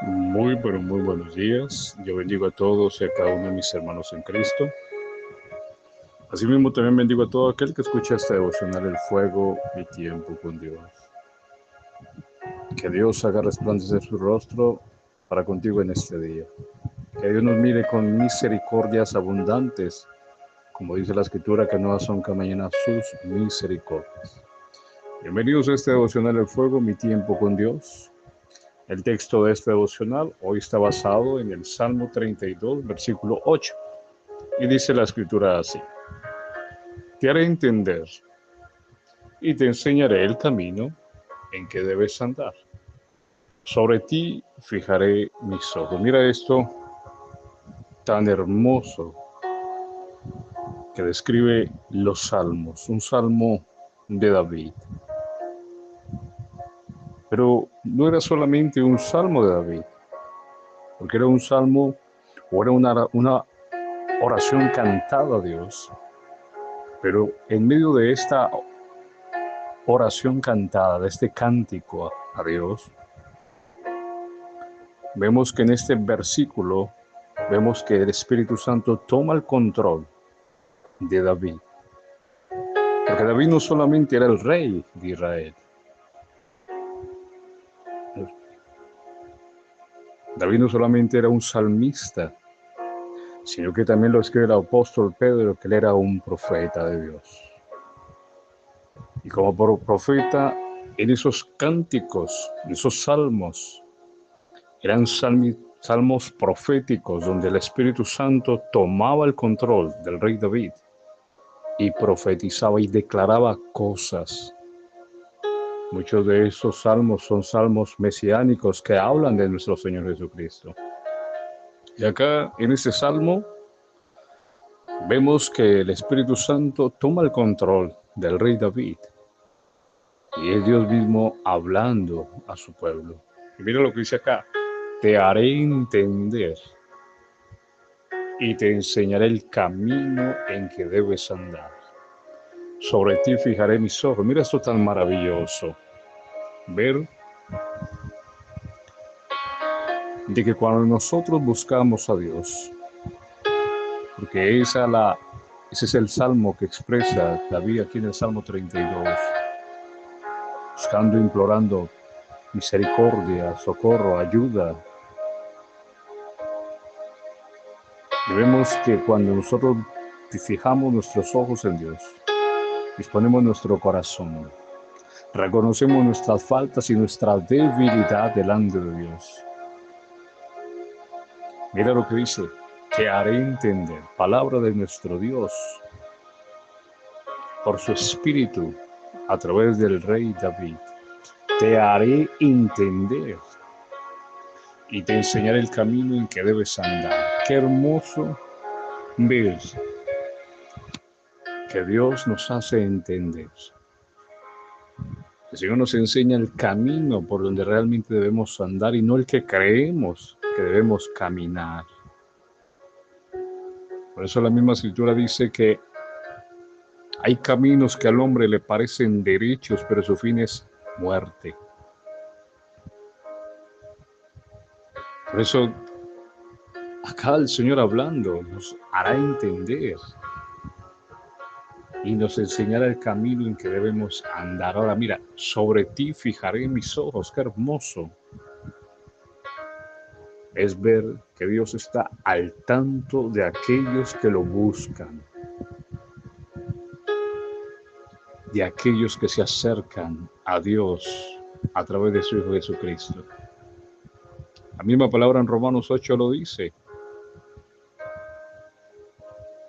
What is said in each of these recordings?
Pero muy buenos días. Yo bendigo a todos y a cada uno de mis hermanos en Cristo. Asimismo, también bendigo a todo aquel que escucha este devocional El Fuego, mi tiempo con Dios. Que Dios haga resplandecer su rostro para contigo en este día. Que Dios nos mire con misericordias abundantes, como dice la Escritura, que nuevas son cada mañana sus misericordias. Bienvenidos a este devocional El Fuego, mi tiempo con Dios. El texto de este devocional hoy está basado en el Salmo 32, versículo 8. Y dice la Escritura así: Te haré entender y te enseñaré el camino en que debes andar. Sobre ti fijaré mis ojos. Mira esto tan hermoso que describe los salmos, un salmo de David. Pero no era solamente un salmo de David, porque era un salmo o era una oración cantada a Dios. Pero en medio de esta oración cantada, de este cántico a Dios, vemos que en este versículo, vemos que el Espíritu Santo toma el control de David. Porque David no solamente era el rey de Israel. David no solamente era un salmista, sino que también lo escribe el apóstol Pedro, que él era un profeta de Dios. Y como profeta, en esos cánticos, en esos salmos, eran salmos proféticos donde el Espíritu Santo tomaba el control del rey David y profetizaba y declaraba cosas. Muchos de esos salmos son salmos mesiánicos que hablan de nuestro Señor Jesucristo. Y acá en este salmo vemos que el Espíritu Santo toma el control del rey David y es Dios mismo hablando a su pueblo. Y mira lo que dice acá: te haré entender y te enseñaré el camino en que debes andar. Sobre ti fijaré mis ojos. Mira esto tan maravilloso. Ver de que cuando nosotros buscamos a Dios, porque ese es el salmo que expresa David aquí en el Salmo 32, buscando, implorando misericordia, socorro, ayuda. Y vemos que cuando nosotros fijamos nuestros ojos en Dios, disponemos nuestro corazón, reconocemos nuestras faltas y nuestra debilidad delante de Dios. Mira lo que dice: te haré entender, palabra de nuestro Dios, por su Espíritu, a través del rey David. Te haré entender y te enseñaré el camino en que debes andar. Qué hermoso ver que Dios nos hace entender. El Señor nos enseña el camino por donde realmente debemos andar y no el que creemos que debemos caminar. Por eso la misma Escritura dice que hay caminos que al hombre le parecen derechos, pero su fin es muerte. Por eso acá el Señor hablando nos hará entender y nos enseñará el camino en que debemos andar. Ahora mira: sobre ti fijaré mis ojos. Qué hermoso es ver que Dios está al tanto de aquellos que lo buscan, de aquellos que se acercan a Dios a través de su Hijo Jesucristo. La misma palabra en Romanos 8 lo dice,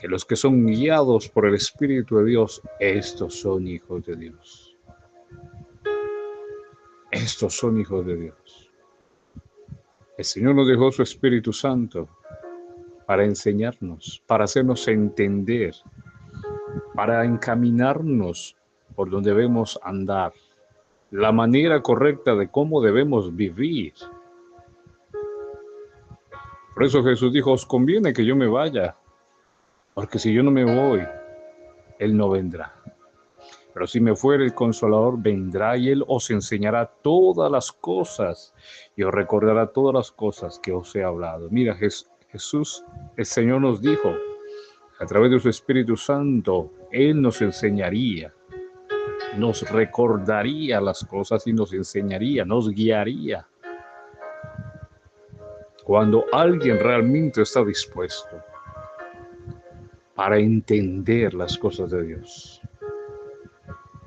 que los que son guiados por el Espíritu de Dios, estos son hijos de Dios. Estos son hijos de Dios. El Señor nos dejó su Espíritu Santo para enseñarnos, para hacernos entender, para encaminarnos por donde debemos andar, la manera correcta de cómo debemos vivir. Por eso Jesús dijo: os conviene que yo me vaya, porque si yo no me voy, Él no vendrá. Pero si me fuere el Consolador, vendrá y Él os enseñará todas las cosas y os recordará todas las cosas que os he hablado. Mira, Jesús, el Señor nos dijo, a través de su Espíritu Santo, Él nos enseñaría, nos recordaría las cosas y nos enseñaría, nos guiaría. Cuando alguien realmente está dispuesto para entender las cosas de Dios.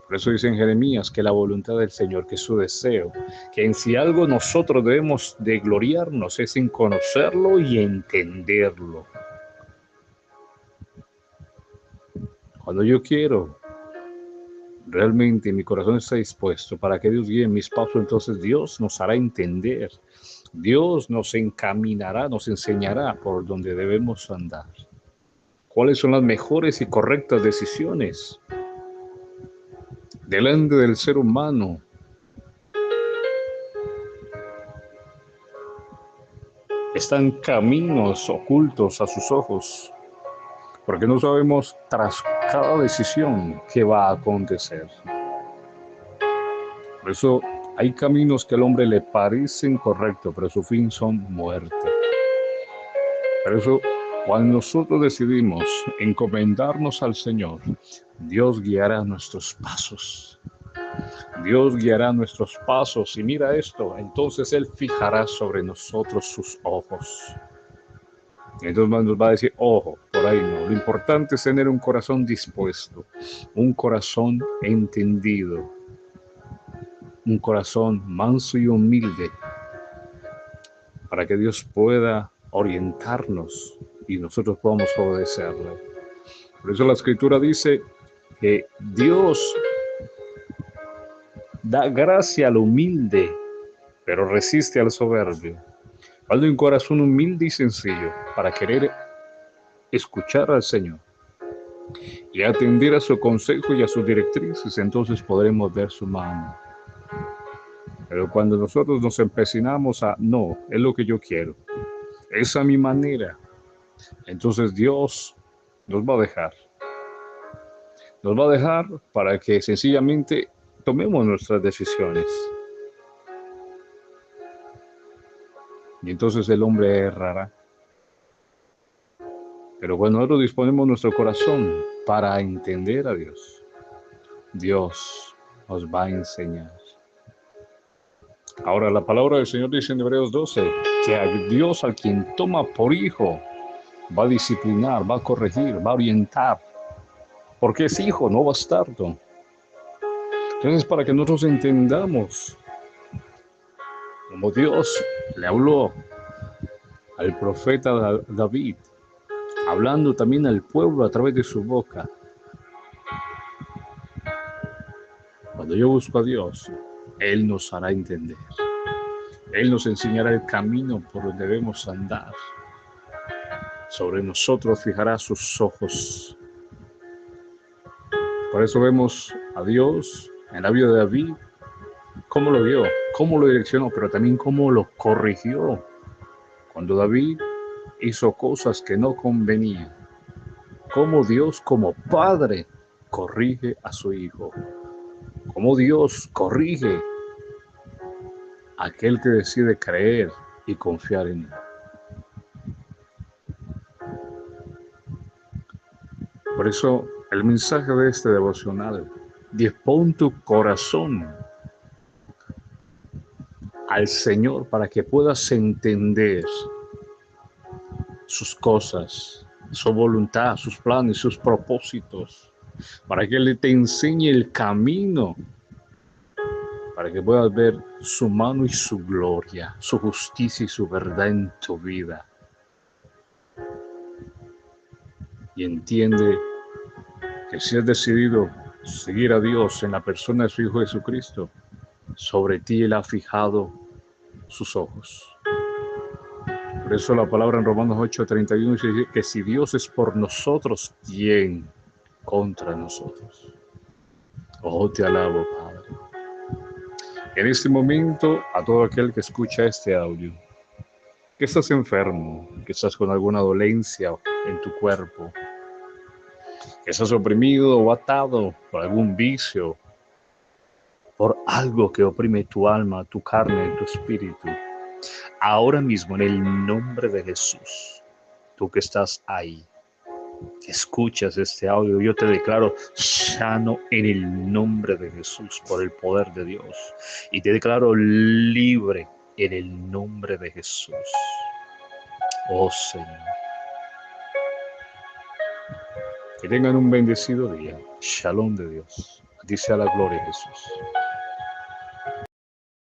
Por eso dice en Jeremías que la voluntad del Señor, que es su deseo, que en si algo nosotros debemos de gloriarnos es en conocerlo y entenderlo. Cuando yo quiero, realmente mi corazón está dispuesto para que Dios guíe mis pasos, entonces Dios nos hará entender. Dios nos encaminará, nos enseñará por donde debemos andar. ¿Cuáles son las mejores y correctas decisiones? Delante del ser humano, están caminos ocultos a sus ojos, porque no sabemos tras cada decisión qué va a acontecer. Por eso hay caminos que al hombre le parecen correctos, pero su fin son muerte. Por eso, cuando nosotros decidimos encomendarnos al Señor, Dios guiará nuestros pasos. Dios guiará nuestros pasos y mira esto, entonces Él fijará sobre nosotros sus ojos. Entonces nos va a decir, ojo, por ahí no. Lo importante es tener un corazón dispuesto, un corazón entendido, un corazón manso y humilde, para que Dios pueda orientarnos y nosotros podamos obedecerle. Por eso la Escritura dice que Dios da gracia al humilde, pero resiste al soberbio. Falta un corazón humilde y sencillo para querer escuchar al Señor y atender a su consejo y a sus directrices, entonces podremos ver su mano. Pero cuando nosotros nos empecinamos a, no, es lo que yo quiero, es a mi manera, entonces Dios nos va a dejar. Nos va a dejar para que sencillamente tomemos nuestras decisiones. Y entonces el hombre errará. Pero cuando nosotros disponemos nuestro corazón para entender a Dios, Dios nos va a enseñar. Ahora la palabra del Señor dice en Hebreos 12 que a Dios al quien toma por hijo va a disciplinar, va a corregir, va a orientar, porque es hijo, no bastardo. Entonces, para que nosotros entendamos como Dios le habló al profeta David, hablando también al pueblo a través de su boca. Cuando yo busco a Dios, Él nos hará entender. Él nos enseñará el camino por donde debemos andar. Sobre nosotros fijará sus ojos. Por eso vemos a Dios en la vida de David, cómo lo vio, cómo lo direccionó, pero también cómo lo corrigió. Cuando David hizo cosas que no convenían, cómo Dios como padre corrige a su hijo, cómo Dios corrige a aquel que decide creer y confiar en él. Por eso el mensaje de este devocional, dispón tu corazón al Señor para que puedas entender sus cosas, su voluntad, sus planes, sus propósitos, para que Él te enseñe el camino, para que puedas ver su mano y su gloria, su justicia y su verdad en tu vida. Y entiende que si has decidido seguir a Dios en la persona de su Hijo Jesucristo, sobre ti Él ha fijado sus ojos. Por eso la palabra en Romanos 8:31 dice que si Dios es por nosotros, ¿quién contra nosotros? Oh, te alabo, Padre. En este momento, a todo aquel que escucha este audio, que estás enfermo, que estás con alguna dolencia en tu cuerpo, que estás oprimido o atado por algún vicio, por algo que oprime tu alma, tu carne, tu espíritu. Ahora mismo, en el nombre de Jesús, tú que estás ahí, que escuchas este audio, yo te declaro sano en el nombre de Jesús por el poder de Dios. Y te declaro libre en el nombre de Jesús. Oh Señor. Que tengan un bendecido día. Shalom de Dios. A ti sea la gloria, Jesús.